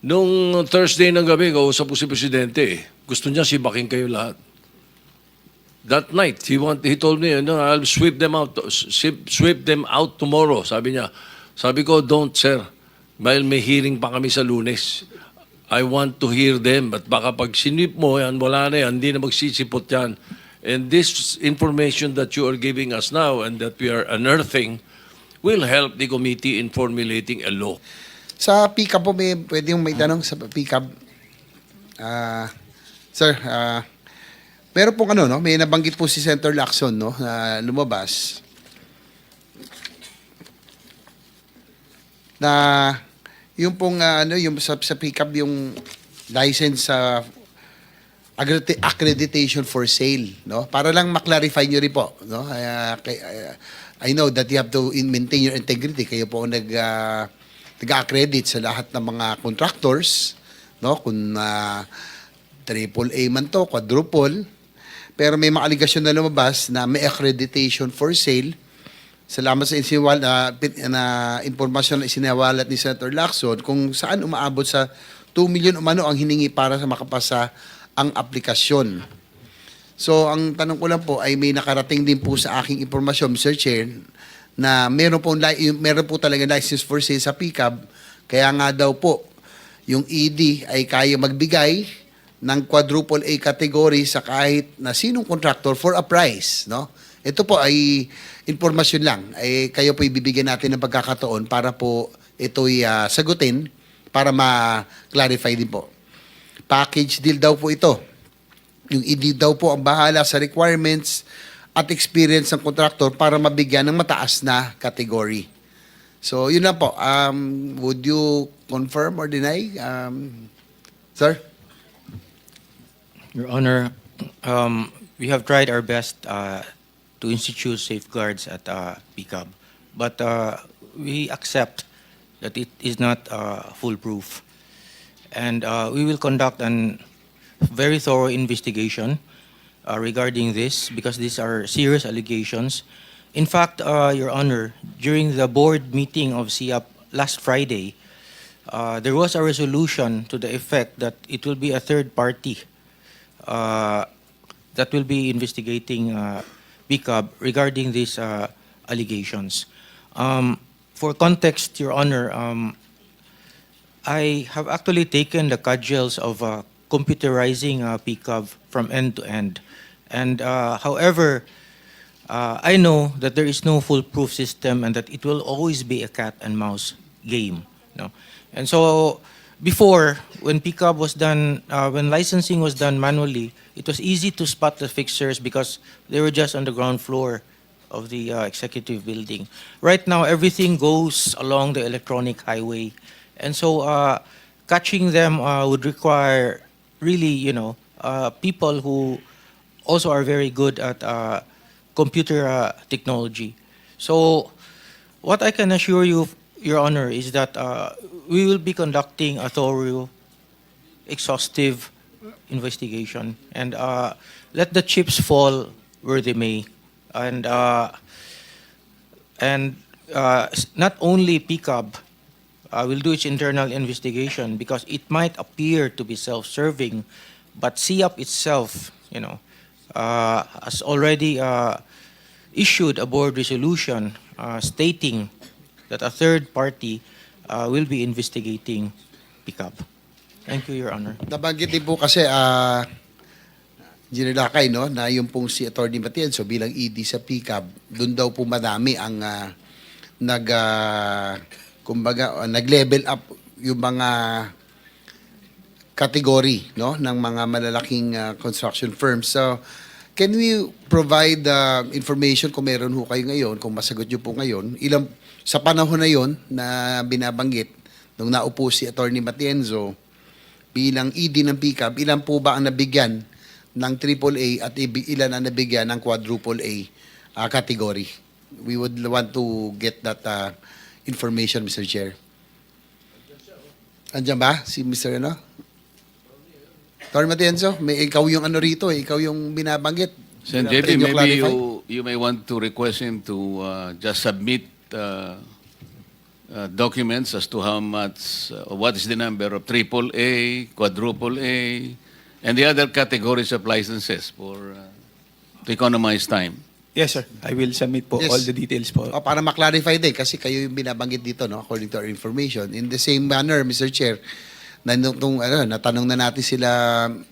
Nung Thursday ng gabi, kausap ko si Presidente. Gusto niya sibaking kayo lahat. That night, he told me, no, I'll sweep them out tomorrow. Sabi niya. Sabi ko, don't, sir. Dahil may hearing pa kami sa Lunes. I want to hear them. But baka pag sinip mo, yan, wala na yan, hindi na magsisipot yan. And this information that you are giving us now and that we are unearthing will help the committee in formulating a law. Sa PCAB po, pwede yung may tanong sa PCAB. Sir, meron pong ano, no? May nabanggit po si Senator Lacson, no? Na lumabas. Na yung pong yung sa PCAB yung license sa accreditation for sale, no? Para lang ma-clarify niyo rin po, no? I know that you have to maintain your integrity. Kayo po nag-accredit sa lahat ng mga contractors, no? Kung triple A man to, quadruple. Pero may mga aligasyon na lumabas na may accreditation for sale. Salamat sa impormasyon na isinawalat ni Senator Lacson kung saan umaabot sa 2 million umano ang hiningi para sa makapasa ang aplikasyon. So, ang tanong ko lang po ay may nakarating din po sa aking impormasyon, Mr. Chair, na meron po talaga license for sale sa PCAB. Kaya nga daw po, yung ED ay kaya magbigay ng quadruple A category sa kahit na sinong contractor for a price, no? Ito po ay informasyon lang. Ay kayo po ibibigyan natin ng pagkakataon para po ito'y sagutin para ma-clarify din po. Package deal daw po ito. Yung ED daw po ang bahala sa requirements at experience ng contractor para mabigyan ng mataas na category. So, yun lang po. Would you confirm or deny? Sir? Your Honor, we have tried our best to institute safeguards at PCAB, but we accept that it is not foolproof. And we will conduct a very thorough investigation regarding this because these are serious allegations. In fact, Your Honor, during the board meeting of SIAP last Friday, there was a resolution to the effect that it will be a third party that will be investigating PCAB regarding these allegations. For context, Your Honor, I have actually taken the cudgels of computerizing PCAB from end to end. And however, I know that there is no foolproof system and that it will always be a cat and mouse game. No? And so before, when PCAB was done, when licensing was done manually, it was easy to spot the fixers because they were just on the ground floor of the executive building. Right now, everything goes along the electronic highway. And so catching them would require really, people who also are very good at computer technology. So what I can assure you, Your Honor, is that we will be conducting a thorough, exhaustive investigation and let the chips fall where they may. And not only PCAB will do its internal investigation because it might appear to be self-serving, but SIAP itself, has already issued a board resolution stating that a third party will be investigating PCAB. Thank you, Your Honor. Nabanggit din po kasi, Ginilakay, no, na yung pong si Atty. Matienzo bilang ED sa PCAB, doon daw po madami ang nag-level up yung mga category, no, ng mga malalaking construction firms. So, can we provide information kung meron ho kayo ngayon, kung masagot nyo po ngayon, sa panahon na yon na binabanggit, nung naupo si Atty. Matienzo bilang ED ng PCAB, ilan po ba ang nabigyan ng AAA at ilan ang nabigyan ng quadruple A category? We would want to get that information, Mr. Chair. Andiyan ba si Mr. Atty. Matienzo, ikaw yung rito, ikaw yung binabanggit. Sen. JP, maybe you may want to request him to just submit documents as to how much, what is the number of triple A, quadruple A, and the other categories of licenses for to economize time. Yes, sir. I will submit po Yes. all the details po. O, para ma-clarify din, kasi kayo yung binabanggit dito, no, according to our information. In the same manner, Mr. Chair, natanong na natin sila,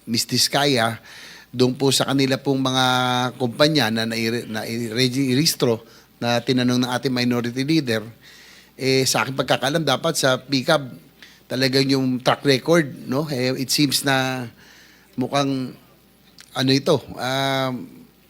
Ms. Diskaya, doon po sa kanila pong mga kumpanya na nai-registro na tinanong ng ating minority leader, sa aking pagkakalam, dapat sa PICAB, talagang yung track record, no? It seems na mukhang,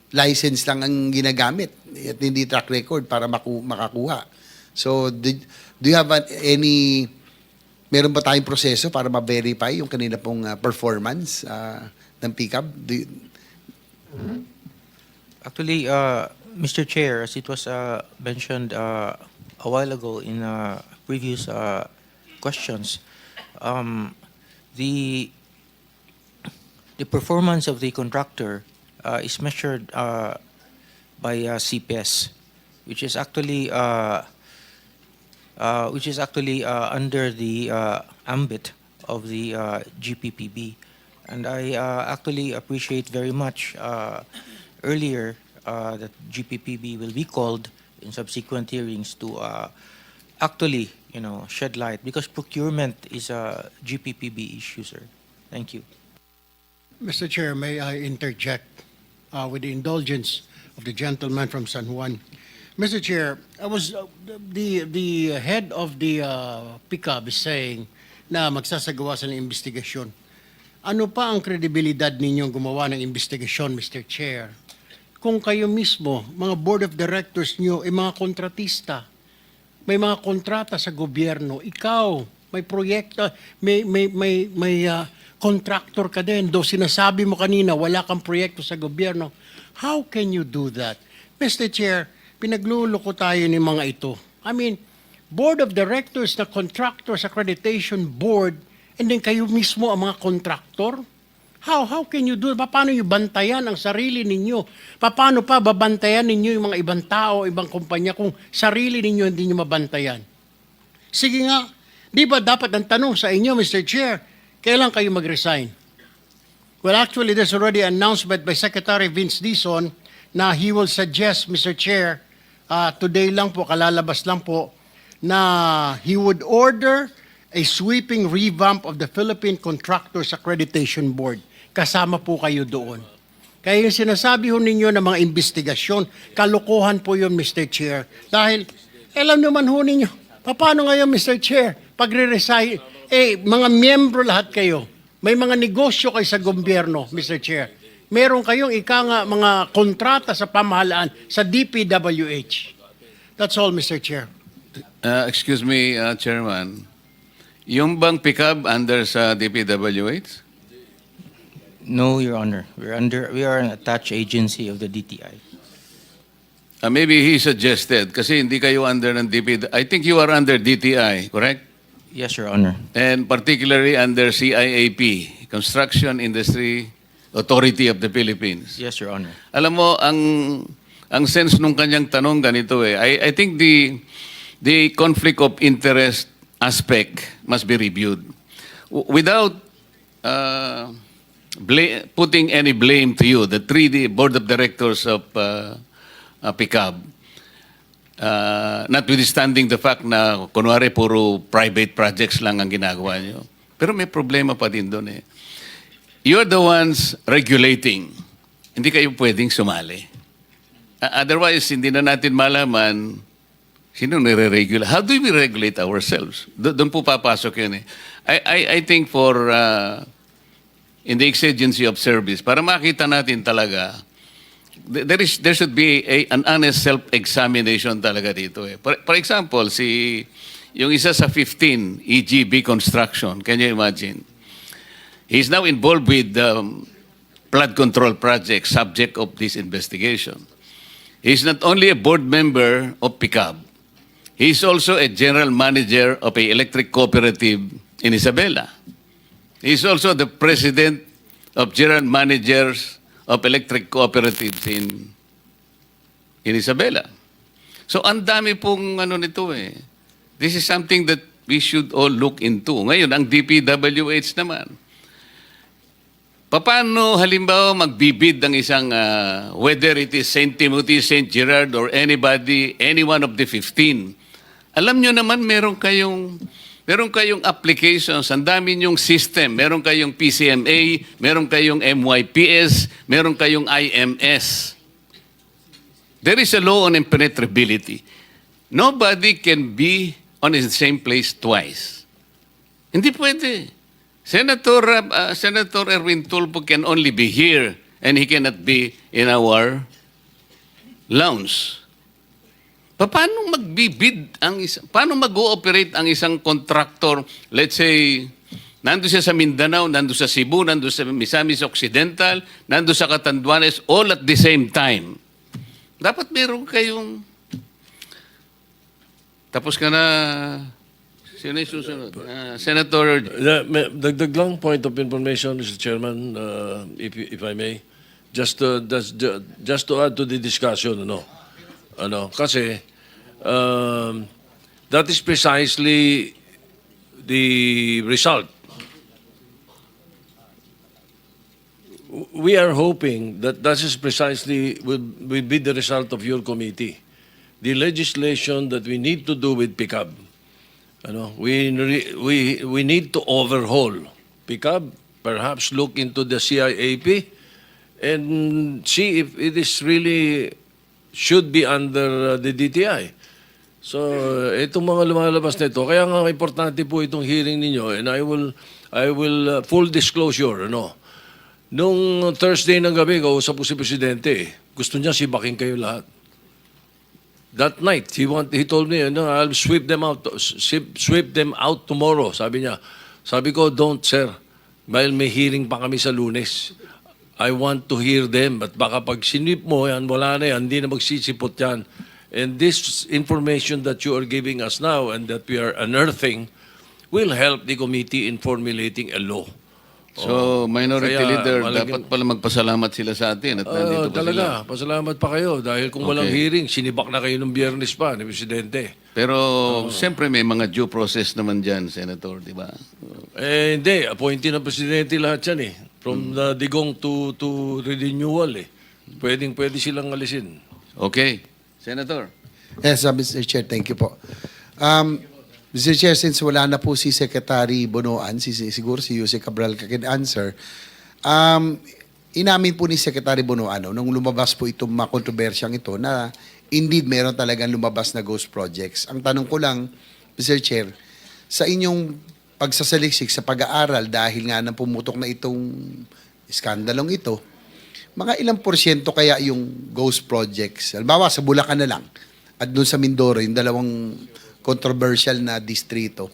license lang ang ginagamit at hindi track record para makakuha. So, do you have meron ba tayong proseso para ma-verify yung kanila pong performance ng PICAB? Actually, Mr. Chair, as it was mentioned a while ago in previous questions, the performance of the contractor is measured by CPS, which is actually under the ambit of the GPPB, and I actually appreciate very much earlier that GPPB will be called in subsequent hearings to actually, shed light, because procurement is a GPPB issue, sir. Thank you. Mr. Chair, may I interject with the indulgence of the gentleman from San Juan? Mr. Chair, I was the head of the PICAB is saying na magsasagawa sa ng investigasyon. Ano pa ang kredibilidad ninyong gumawa ng investigasyon, Mr. Chair? Kung kayo mismo, mga board of directors nyo, mga kontratista, may mga kontrata sa gobyerno, ikaw, may proyekto, may contractor ka din, do sinasabi mo kanina, wala kang proyekto sa gobyerno. How can you do that? Mr. Chair, pinagluloko tayo ng mga ito. I mean, Board of Directors na Contractors Accreditation Board, and then kayo mismo ang mga contractor? How can you do it? Paano nyo bantayan ang sarili ninyo? Paano pa babantayan ninyo yung mga ibang tao, ibang kumpanya kung sarili ninyo hindi nyo mabantayan? Sige nga, di ba dapat ang tanong sa inyo, Mr. Chair, kailan kayo mag-resign? Well, actually, there's already an announcement by Secretary Vince Dizon na he will suggest, Mr. Chair, today lang po, kalalabas lang po, na he would order a sweeping revamp of the Philippine Contractors Accreditation Board. Kasama po kayo doon. Kaya yung sinasabi ho ninyo ng mga investigasyon, kalokohan po yun, Mr. Chair. Dahil, alam naman ho ninyo, paano ngayon, Mr. Chair, pagre-resign, mga miyembro lahat kayo, may mga negosyo kayo sa gobyerno, Mr. Chair. Meron kayong mga kontrata sa pamahalaan sa DPWH. That's all, Mr. Chair. Excuse me, Chairman. Yung bang PICAB under sa DPWH? No, Your Honor. We are an attached agency of the DTI. Maybe he suggested, kasi hindi kayo under ng DPWH. I think you are under DTI, correct? Yes, Your Honor. And particularly under CIAP, Construction Industry Authority of the Philippines. Yes, Your Honor. Alam mo, ang sense nung kanyang tanong ganito I think the conflict of interest aspect must be reviewed. Without putting any blame to you, the 3D Board of Directors of PICAB, notwithstanding the fact na kunwari puro private projects lang ang ginagawa nyo. Pero may problema pa din doon eh. You're the ones regulating. Hindi kayo pwedeng sumali. Otherwise, hindi na natin malaman sino nire-regulate. How do we regulate ourselves? Doon po papasok yun eh. I think for in the exigency of service, para makita natin talaga, there should be an honest self-examination talaga dito eh. For example, yung isa sa 15, EGB Construction, can you imagine? He's now involved with flood control project, subject of this investigation. He's not only a board member of PICAB, he's also a general manager of an electric cooperative in Isabela. He's also the president of general managers of electric cooperatives in Isabela. So ang dami pong nito eh. This is something that we should all look into. Ngayon, ang DPWH naman, paano halimbawa magbibid ng isang, whether it is St. Timothy, St. Gerard, or anybody, any one of the 15, alam nyo naman meron kayong applications, ang dami nyong system, meron kayong PCMA, meron kayong MYPS, meron kayong IMS. There is a law on impenetrability. Nobody can be on the same place twice. Hindi pwede. Senator Erwin Tulfo can only be here and he cannot be in our lounge. Paano magbibid paano mag-ooperate ang isang contractor, let's say, nando siya sa Mindanao, nando sa Cebu, nando sa Misamis Occidental, nando sa Catanduanes, all at the same time. Dapat meron kayong... Tapos ka na... Sino yung susunod? Senator... Dagdag lang point of information, Mr. Chairman, if I may. Just to add to the discussion, kasi that is precisely the result. We are hoping that that is precisely will be the result of your committee. The legislation that we need to do with PICAB. We need to overhaul PICAB, perhaps look into the CIAP, and see if it is really should be under the DTI. So, itong mga lumalabas na ito, kaya nga importante po itong hearing ninyo, and I will full disclosure, Nung Thursday ng gabi, kausap ko si Presidente, gusto niya sibaking kayo lahat. That night, he told me, I'll sweep them out tomorrow, sabi niya. Sabi ko, don't, sir. Dahil may hearing pa kami sa Lunes. I want to hear them. But baka pag sinip mo yan, wala na yan, hindi na magsisipot yan. And this information that you are giving us now and that we are unearthing will help the committee in formulating a law. So, Minority Kaya, Leader, dapat pala magpasalamat sila sa atin at nandito pa talaga, sila. pasalamat pa kayo dahil kung walang hearing, sinibak na kayo ng Biyernes pa ni Presidente. Pero, siyempre may mga due process naman dyan, Senator, di ba? Hindi, appointee ng Presidente lahat yan From the digong to renewal Pwede silang alisin. Okay. Senator. Yes, Mr. Chair, thank you po. Mr. Chair, since wala na po si Secretary Bonoan, siguro si Jose Cabral can answer, inamin po ni Secretary Bonoan nung lumabas po itong mga kontrobersyang ito na indeed meron talagang lumabas na ghost projects. Ang tanong ko lang, Mr. Chair, sa inyong pagsasaliksik sa pag-aaral dahil nga nang pumutok na itong iskandalong ito, mga ilang porsyento kaya yung ghost projects? Halimbawa, sa Bulacan na lang at doon sa Mindoro, yung dalawang controversial na distrito.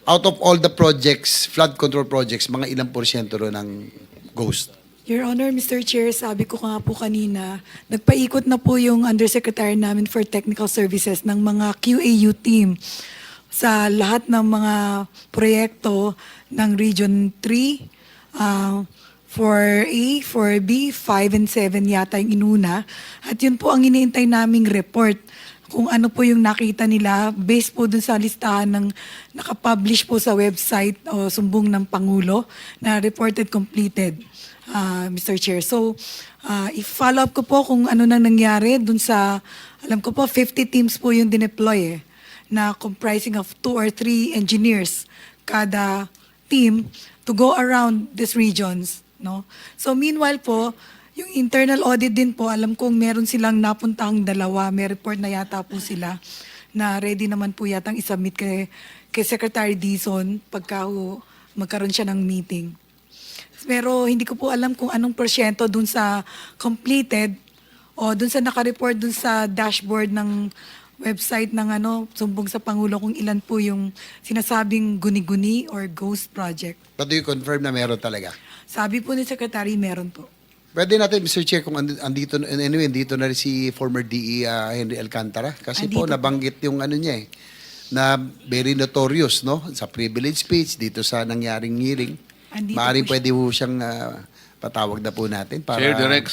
Out of all the projects, flood control projects, mga ilang porsyento ron ng ghost? Your Honor, Mr. Chair, sabi ko nga po kanina, nagpaikot na po yung Undersecretary namin for Technical Services ng mga QAU team sa lahat ng mga proyekto ng Region 3, 4A, 4B, 5 and 7 yata yung inuna. At yun po ang iniintay naming report kung ano po yung nakita nila based po dun sa listahan ng nakapublish po sa website o sumbong ng Pangulo na reported completed, Mr. Chair. So, i-follow up ko po kung ano nang nangyari dun sa, alam ko po, 50 teams po yung dineploy na comprising of 2 or 3 engineers kada team to go around these regions. So, meanwhile po, yung internal audit din po, alam kong meron silang napuntang 2, may report na yata po sila na ready naman po yatang isubmit kay Secretary Dizon pagka magkaroon siya ng meeting. Pero hindi ko po alam kung anong porsyento dun sa completed o dun sa nakareport dun sa dashboard ng website ng sumbong sa Pangulo kung ilan po yung sinasabing guni-guni or ghost project. But do you confirm na meron talaga? Sabi po ni Secretary, meron po. Pwede natin, Mr. Chair, kung andito na rin si former DE Henry Alcantara. Kasi po, Andito po. nabanggit yung niya na very notorious, sa privilege speech, dito sa nangyaring hearing. Andito Maaaring po siya. pwede po siyang patawag na po natin para... Chair Direct